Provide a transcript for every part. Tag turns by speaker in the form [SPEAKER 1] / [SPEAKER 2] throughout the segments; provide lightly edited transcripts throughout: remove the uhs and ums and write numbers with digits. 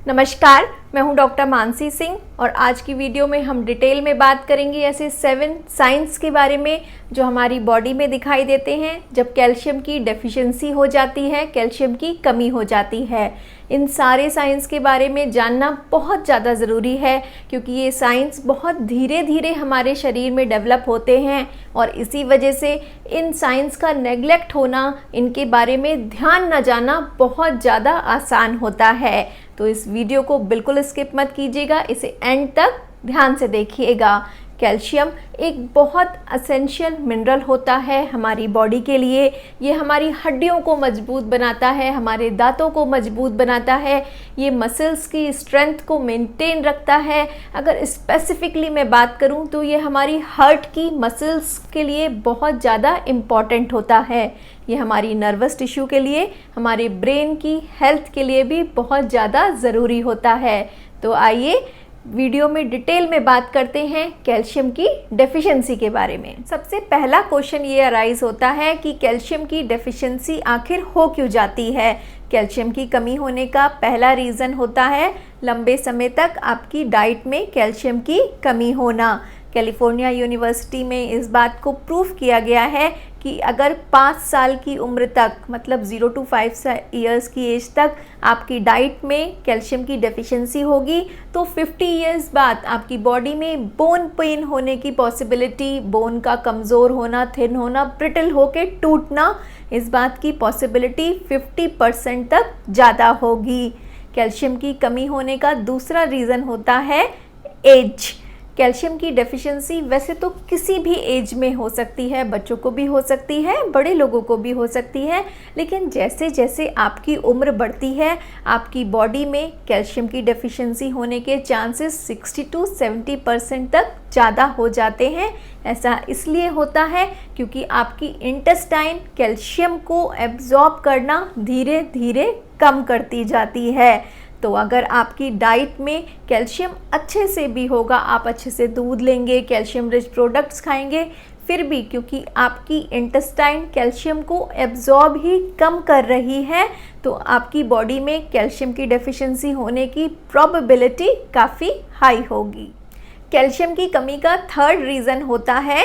[SPEAKER 1] नमस्कार, मैं हूं डॉक्टर मानसी सिंह और आज की वीडियो में हम डिटेल में बात करेंगे ऐसे 7 साइंस के बारे में जो हमारी बॉडी में दिखाई देते हैं जब कैल्शियम की डेफिशिएंसी हो जाती है, कैल्शियम की कमी हो जाती है। इन सारे साइंस के बारे में जानना बहुत ज़्यादा ज़रूरी है क्योंकि ये साइंस बहुत धीरे धीरे हमारे शरीर में डेवलप होते हैं और इसी वजह से इन साइंस का नेग्लेक्ट होना, इनके बारे में ध्यान न जाना बहुत ज़्यादा आसान होता है। तो इस वीडियो को बिल्कुल स्किप मत कीजिएगा, इसे एंड तक ध्यान से देखिएगा। कैल्शियम एक बहुत एसेंशियल मिनरल होता है हमारी बॉडी के लिए। ये हमारी हड्डियों को मजबूत बनाता है, हमारे दांतों को मजबूत बनाता है, ये मसल्स की स्ट्रेंथ को मेंटेन रखता है। अगर स्पेसिफिकली मैं बात करूं तो ये हमारी हार्ट की मसल्स के लिए बहुत ज़्यादा इम्पॉर्टेंट होता है। ये हमारी नर्वस टिश्यू के लिए, हमारे ब्रेन की हेल्थ के लिए भी बहुत ज़्यादा ज़रूरी होता है। तो आइए वीडियो में डिटेल में बात करते हैं कैल्शियम की डेफिशिएंसी के बारे में। सबसे पहला क्वेश्चन ये अराइज होता है कि कैल्शियम की डेफिशिएंसी आखिर हो क्यों जाती है। कैल्शियम की कमी होने का पहला रीज़न होता है लंबे समय तक आपकी डाइट में कैल्शियम की कमी होना। कैलिफोर्निया यूनिवर्सिटी में इस बात को प्रूव किया गया है कि अगर 5 साल की उम्र तक, मतलब 0 to 5 ईयर्स की एज तक आपकी डाइट में कैल्शियम की डेफिशिएंसी होगी तो 50 ईयर्स बाद आपकी बॉडी में बोन पेन होने की पॉसिबिलिटी, बोन का कमज़ोर होना, थिन होना, ब्रिटल होके टूटना, इस बात की पॉसिबिलिटी 50% तक ज़्यादा होगी। कैल्शियम की कमी होने का दूसरा रीज़न होता है एज। कैल्शियम की डेफिशिएंसी वैसे तो किसी भी एज में हो सकती है, बच्चों को भी हो सकती है, बड़े लोगों को भी हो सकती है, लेकिन जैसे जैसे आपकी उम्र बढ़ती है आपकी बॉडी में कैल्शियम की डेफिशिएंसी होने के चांसेस 60 to 70% तक ज़्यादा हो जाते हैं। ऐसा इसलिए होता है क्योंकि आपकी इंटेस्टाइन कैल्शियम को एब्जॉर्ब करना धीरे धीरे कम करती जाती है। तो अगर आपकी डाइट में कैल्शियम अच्छे से भी होगा, आप अच्छे से दूध लेंगे, कैल्शियम रिच प्रोडक्ट्स खाएंगे, फिर भी क्योंकि आपकी इंटेस्टाइन कैल्शियम को एब्जॉर्ब ही कम कर रही है तो आपकी बॉडी में कैल्शियम की डेफिशिएंसी होने की प्रोबेबिलिटी काफ़ी हाई होगी। कैल्शियम की कमी का थर्ड रीज़न होता है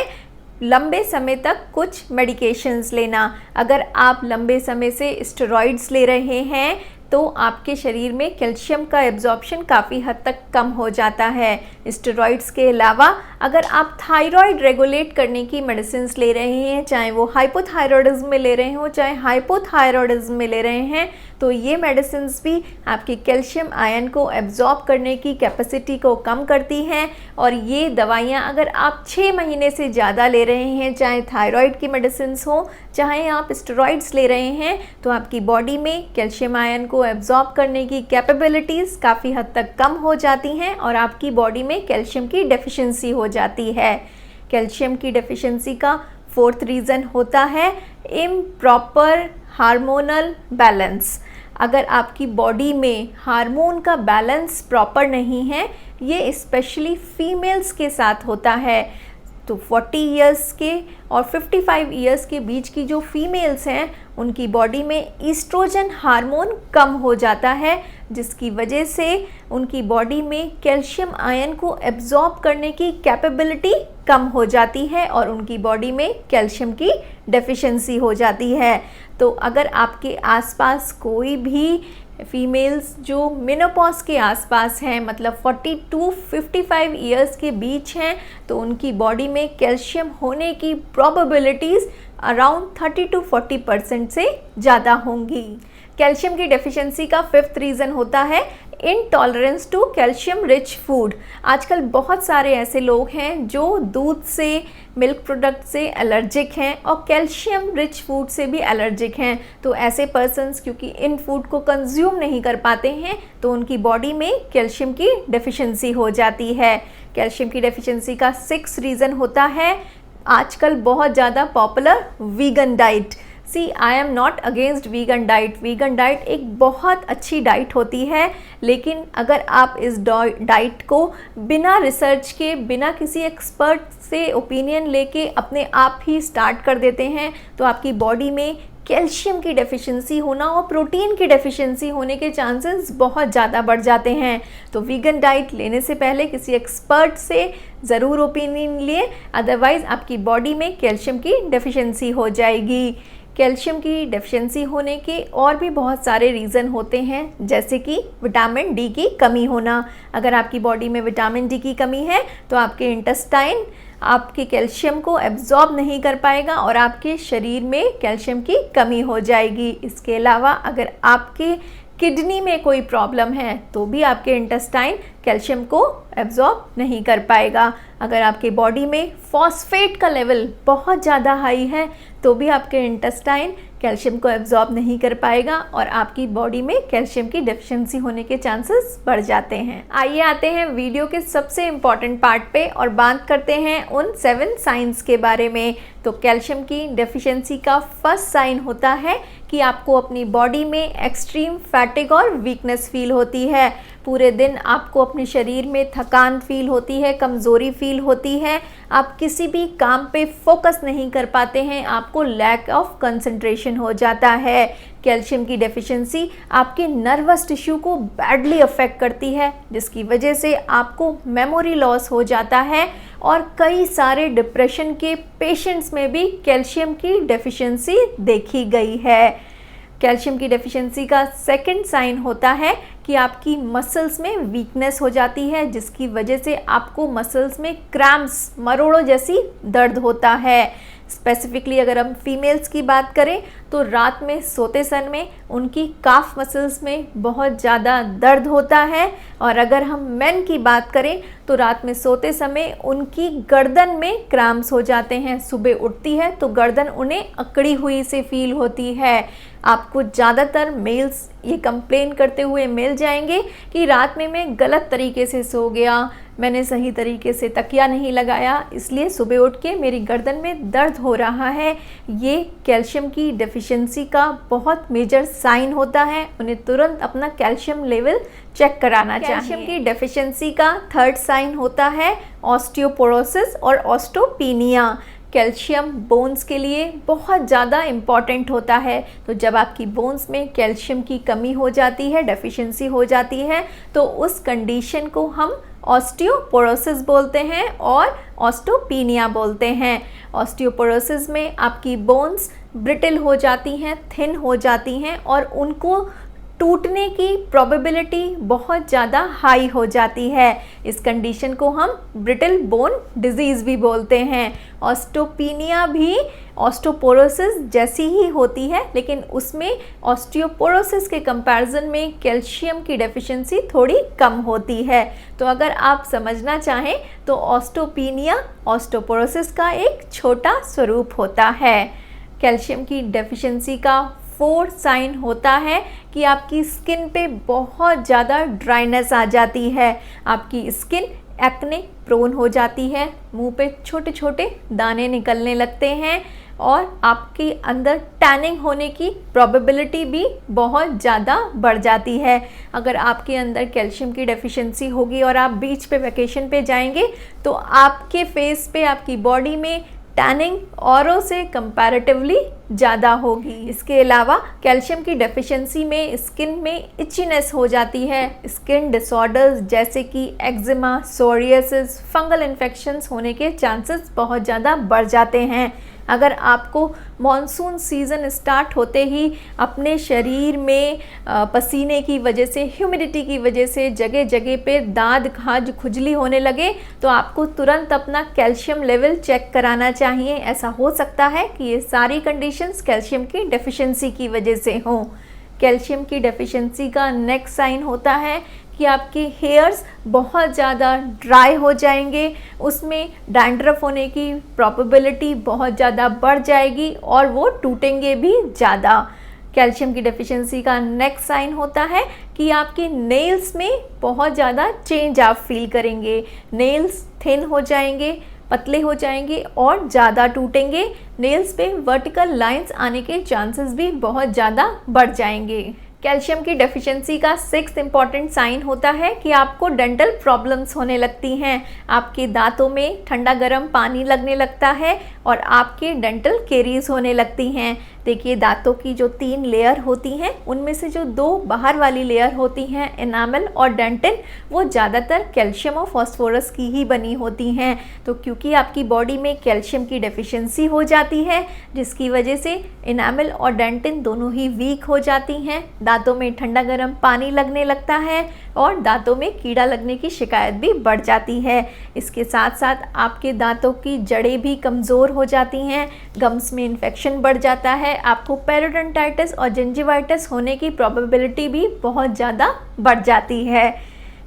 [SPEAKER 1] लंबे समय तक कुछ मेडिकेशंस लेना। अगर आप लंबे समय से स्टेरॉइड्स ले रहे हैं तो आपके शरीर में कैल्शियम का एब्जॉर्प्शन काफ़ी हद तक कम हो जाता है। स्टेरॉइड्स के अलावा अगर आप थायराइड रेगुलेट करने की मेडिसिन्स ले रहे हैं, चाहे वो हाइपोथायरॉयडिज्म में ले रहे हो चाहे हाइपोथायरॉयडिज्म में ले रहे हैं, तो ये मेडिसिन्स भी आपकी कैल्शियम आयन को एब्जॉर्ब करने की कैपेसिटी को कम करती हैं। और ये दवाइयाँ अगर आप 6 महीने से ज़्यादा ले रहे हैं, चाहे थायराइड की मेडिसिन्स हो चाहे आप स्टेरॉइड्स ले रहे हैं, तो आपकी बॉडी में कैल्शियम आयन को एब्जॉर्ब करने की कैपेबिलिटीज़ काफ़ी हद तक कम हो जाती हैं और आपकी बॉडी में कैल्शियम की डेफिशिएंसी हो जाती है। कैल्शियम की डेफिशिएंसी का फोर्थ रीज़न होता है इम्प्रॉपर हार्मोनल बैलेंस। अगर आपकी बॉडी में हार्मोन का बैलेंस प्रॉपर नहीं है, ये स्पेशली फीमेल्स के साथ होता है। तो 40 इयर्स के और 55 इयर्स के बीच की जो फीमेल्स हैं उनकी बॉडी में ईस्ट्रोजन हार्मोन कम हो जाता है, जिसकी वजह से उनकी बॉडी में कैल्शियम आयन को एब्जॉर्ब करने की कैपेबिलिटी कम हो जाती है और उनकी बॉडी में कैल्शियम की डेफिशिएंसी हो जाती है। तो अगर आपके आसपास कोई भी फीमेल्स जो मेनोपॉज के आसपास हैं, मतलब 40 to 55 इयर्स के बीच हैं, तो उनकी बॉडी में कैल्शियम होने की प्रोबेबिलिटीज़ अराउंड 30 to 40% से ज़्यादा होंगी। कैल्शियम की डेफिशिएंसी का फिफ्थ रीज़न होता है intolerance to calcium rich food. आजकल बहुत सारे ऐसे लोग हैं जो दूध से, मिल्क प्रोडक्ट से एलर्जिक हैं और कैल्शियम रिच फूड से भी एलर्जिक हैं। तो ऐसे पर्सन्स क्योंकि इन फूड को कंज्यूम नहीं कर पाते हैं तो उनकी बॉडी में कैल्शियम की डेफिशिएंसी हो जाती है। कैल्शियम की डेफिशिएंसी का सिक्स्थ रीज़न होता है आजकल बहुत ज़्यादा popular vegan diet. I am not against vegan diet. Vegan diet एक बहुत अच्छी डाइट होती है, लेकिन अगर आप इस डाइट को बिना रिसर्च के, बिना किसी एक्सपर्ट से ओपिनियन लेके अपने आप ही स्टार्ट कर देते हैं तो आपकी बॉडी में कैल्शियम की डेफिशिएंसी होना और प्रोटीन की डेफिशिएंसी होने के चांसेस बहुत ज़्यादा बढ़ जाते हैं। तो वीगन डाइट लेने से पहले किसी एक्सपर्ट से ज़रूर ओपिनियन लिए, अदरवाइज़ आपकी बॉडी में कैल्शियम की डेफिशिएंसी हो जाएगी। कैल्शियम की डेफिशिएंसी होने के और भी बहुत सारे रीज़न होते हैं, जैसे कि विटामिन डी की कमी होना। अगर आपकी बॉडी में विटामिन डी की कमी है तो आपके इंटेस्टाइन आपके कैल्शियम को एब्जॉर्ब नहीं कर पाएगा और आपके शरीर में कैल्शियम की कमी हो जाएगी। इसके अलावा अगर आपके किडनी में कोई प्रॉब्लम है तो भी आपके इंटेस्टाइन कैल्शियम को एब्जॉर्ब नहीं कर पाएगा। अगर आपके बॉडी में फॉस्फेट का लेवल बहुत ज़्यादा हाई है तो भी आपके इंटेस्टाइन कैल्शियम को एब्जॉर्ब नहीं कर पाएगा और आपकी बॉडी में कैल्शियम की डेफिशिएंसी होने के चांसेस बढ़ जाते हैं। आइए आते हैं वीडियो के सबसे इम्पॉर्टेंट पार्ट पे और बात करते हैं उन 7 साइंस के बारे में। तो कैल्शियम की डेफिशिएंसी का फर्स्ट साइन होता है कि आपको अपनी बॉडी में एक्सट्रीम फैटिग और वीकनेस फील होती है। पूरे दिन आपको अपने शरीर में थकान फील होती है, कमज़ोरी फील होती है, आप किसी भी काम पे फोकस नहीं कर पाते हैं, आपको लैक ऑफ कंसंट्रेशन हो जाता है। कैल्शियम की डेफिशिएंसी आपके नर्वस टिश्यू को बैडली अफेक्ट करती है, जिसकी वजह से आपको मेमोरी लॉस हो जाता है और कई सारे डिप्रेशन के पेशेंट्स में भी कैल्शियम की डेफिशिएंसी देखी गई है। कैल्शियम की डेफिशिएंसी का सेकंड साइन होता है कि आपकी मसल्स में वीकनेस हो जाती है, जिसकी वजह से आपको मसल्स में क्रैम्प्स, मरोड़ों जैसी दर्द होता है। स्पेसिफिकली अगर हम फीमेल्स की बात करें तो रात में सोते समय उनकी काफ मसल्स में बहुत ज़्यादा दर्द होता है, और अगर हम मेन की बात करें तो रात में सोते समय उनकी गर्दन में क्रैम्प्स हो जाते हैं। सुबह उठती है तो गर्दन उन्हें अकड़ी हुई से फील होती है। आपको ज़्यादातर मेल्स ये कंप्लेन करते हुए मिल जाएंगे कि रात में मैं गलत तरीके से सो गया, मैंने सही तरीके से तकिया नहीं लगाया, इसलिए सुबह उठ के मेरी गर्दन में दर्द हो रहा है। ये कैल्शियम की डेफिशिएंसी का बहुत मेजर साइन होता है। उन्हें तुरंत अपना कैल्शियम लेवल चेक कराना चाहिए। कैल्शियम की डेफिशिएंसी का थर्ड साइन होता है ऑस्टियोपोरोसिस और ऑस्टियोपीनिया। कैल्शियम बोन्स के लिए बहुत ज़्यादा इम्पॉर्टेंट होता है। तो जब आपकी बोन्स में कैल्शियम की कमी हो जाती है, डेफिशिएंसी हो जाती है, तो उस कंडीशन को हम ऑस्टियोपोरोसिस बोलते हैं और ऑस्टियोपीनिया बोलते हैं। ऑस्टियोपोरोसिस में आपकी बोन्स ब्रिटल हो जाती हैं, थिन हो जाती हैं और उनको टूटने की प्रोबेबिलिटी बहुत ज़्यादा हाई हो जाती है। इस कंडीशन को हम ब्रिटल बोन डिजीज़ भी बोलते हैं। ऑस्टियोपीनिया भी ऑस्टियोपोरोसिस जैसी ही होती है, लेकिन उसमें ऑस्टियोपोरोसिस के कंपैरिजन में कैल्शियम की डेफिशिएंसी थोड़ी कम होती है। तो अगर आप समझना चाहें तो ऑस्टियोपीनिया ऑस्टियोपोरोसिस का एक छोटा स्वरूप होता है। कैल्शियम की डेफिशिएंसी का फोर्थ साइन होता है कि आपकी स्किन पे बहुत ज़्यादा ड्राइनेस आ जाती है, आपकी स्किन एक्ने प्रोन हो जाती है, मुंह पे छोटे छोटे दाने निकलने लगते हैं और आपके अंदर टैनिंग होने की प्रोबेबिलिटी भी बहुत ज़्यादा बढ़ जाती है। अगर आपके अंदर कैल्शियम की डेफिशिएंसी होगी और आप बीच पे वैकेशन पे जाएंगे तो आपके फेस पे, आपकी बॉडी में टैनिंग औरों से कंपैरेटिवली ज़्यादा होगी। इसके अलावा कैल्शियम की डेफिशिएंसी में स्किन में इचीनेस हो जाती है। स्किन डिसऑर्डर्स जैसे कि एक्जिमा, सोरियासिस, फंगल इन्फेक्शंस होने के चांसेस बहुत ज़्यादा बढ़ जाते हैं। अगर आपको मॉनसून सीज़न स्टार्ट होते ही अपने शरीर में पसीने की वजह से, ह्यूमिडिटी की वजह से जगह जगह पे दाद, खाज, खुजली होने लगे तो आपको तुरंत अपना कैल्शियम लेवल चेक कराना चाहिए। ऐसा हो सकता है कि ये सारी कंडीशंस कैल्शियम की डेफिशिएंसी की वजह से हों। कैल्शियम की डेफिशिएंसी का नेक्स्ट साइन होता है कि आपके हेयर्स बहुत ज़्यादा ड्राई हो जाएंगे, उसमें डैंड्रफ होने की प्रोबेबिलिटी बहुत ज़्यादा बढ़ जाएगी और वो टूटेंगे भी ज़्यादा। कैल्शियम की डेफिशिएंसी का नेक्स्ट साइन होता है कि आपके नेल्स में बहुत ज़्यादा चेंज आप फील करेंगे। नेल्स थिन हो जाएंगे, पतले हो जाएंगे और ज़्यादा टूटेंगे। नेल्स पे वर्टिकल लाइंस आने के चांसेस भी बहुत ज़्यादा बढ़ जाएंगे। कैल्शियम की डेफिशिएंसी का सिक्स्थ इम्पॉर्टेंट साइन होता है कि आपको डेंटल प्रॉब्लम्स होने लगती हैं। आपके दांतों में ठंडा गर्म पानी लगने लगता है और आपके डेंटल केरीज होने लगती हैं। देखिए दांतों की जो 3 लेयर होती हैं उनमें से जो 2 बाहर वाली लेयर होती हैं एनामल और डेंटिन, वो ज़्यादातर कैल्शियम और फॉस्फोरस की ही बनी होती हैं। तो क्योंकि आपकी बॉडी में कैल्शियम की डेफिशिएंसी हो जाती है, जिसकी वजह से एनामल और डेंटिन दोनों ही वीक हो जाती हैं, दांतों में ठंडा गर्म पानी लगने लगता है और दांतों में कीड़ा लगने की शिकायत भी बढ़ जाती है। इसके साथ साथ आपके दांतों की जड़ें भी कमज़ोर हो जाती हैं, गम्स में इन्फेक्शन बढ़ जाता है, आपको पेरियोडोंटाइटिस और जिंजिवाइटिस होने की प्रोबेबिलिटी भी बहुत ज़्यादा बढ़ जाती है।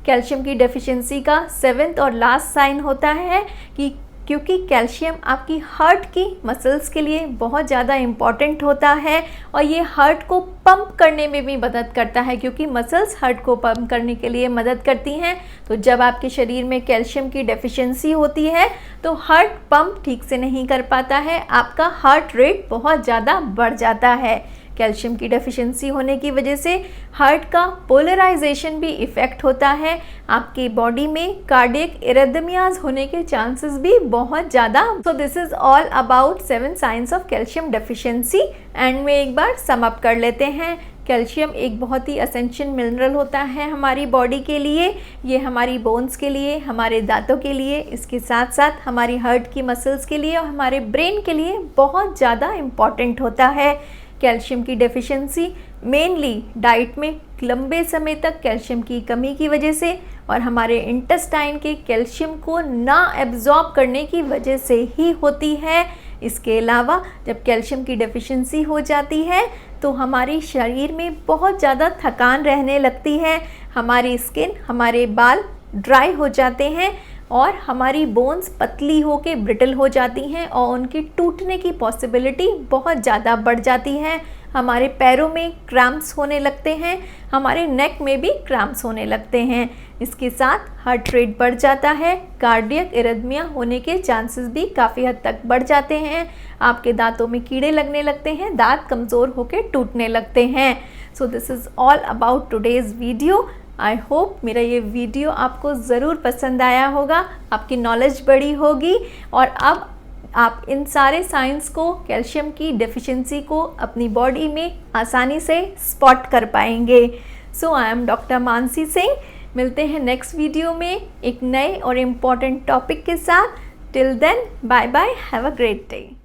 [SPEAKER 1] कैल्शियम की डेफिशिएंसी का 7th और लास्ट साइन होता है कि क्योंकि कैल्शियम आपकी हार्ट की मसल्स के लिए बहुत ज़्यादा इम्पॉर्टेंट होता है और ये हार्ट को पंप करने में भी मदद करता है, क्योंकि मसल्स हार्ट को पंप करने के लिए मदद करती हैं। तो जब आपके शरीर में कैल्शियम की डेफिशिएंसी होती है तो हार्ट पंप ठीक से नहीं कर पाता है, आपका हार्ट रेट बहुत ज़्यादा बढ़ जाता है। कैल्शियम की डेफिशिएंसी होने की वजह से हार्ट का पोलराइजेशन भी इफ़ेक्ट होता है, आपकी बॉडी में कार्डियक इरिथमियाज होने के चांसेस भी बहुत ज़्यादा। So this is all about 7 science of calcium deficiency. And में एक बार सम अप कर लेते हैं। कैल्शियम एक बहुत ही एसेंशियल मिनरल होता है हमारी बॉडी के लिए, ये हमारी बोन्स के लिए, हमारे दांतों के लिए, इसके साथ साथ हमारी हार्ट की मसल्स के लिए और हमारे ब्रेन के लिए बहुत ज़्यादा इम्पॉर्टेंट होता है। कैल्शियम की डेफिशिएंसी मेनली डाइट में लंबे समय तक कैल्शियम की कमी की वजह से और हमारे इंटेस्टाइन के कैल्शियम को ना एब्जॉर्ब करने की वजह से ही होती है। इसके अलावा जब कैल्शियम की डेफिशिएंसी हो जाती है तो हमारे शरीर में बहुत ज़्यादा थकान रहने लगती है, हमारी स्किन, हमारे बाल ड्राई हो जाते हैं और हमारी बोन्स पतली होके ब्रिटल हो जाती हैं और उनकी टूटने की पॉसिबिलिटी बहुत ज़्यादा बढ़ जाती है। हमारे पैरों में क्रैम्प्स होने लगते हैं, हमारे नेक में भी क्रैम्प्स होने लगते हैं। इसके साथ हार्ट रेट बढ़ जाता है, कार्डियक इरिथमिया होने के चांसेस भी काफ़ी हद तक बढ़ जाते हैं, आपके दांतों में कीड़े लगने लगते हैं, दांत कमज़ोर होकर टूटने लगते हैं। So this is all about today's video. I hope मेरा ये वीडियो आपको ज़रूर पसंद आया होगा, आपकी नॉलेज बढ़ी होगी और अब आप इन सारे साइंस को, कैल्शियम की डेफिशिएंसी को अपनी बॉडी में आसानी से स्पॉट कर पाएंगे। So I am doctor Mansi Singh. मिलते हैं नेक्स्ट वीडियो में एक नए और इम्पॉर्टेंट टॉपिक के साथ। Till then, bye bye, have a great day.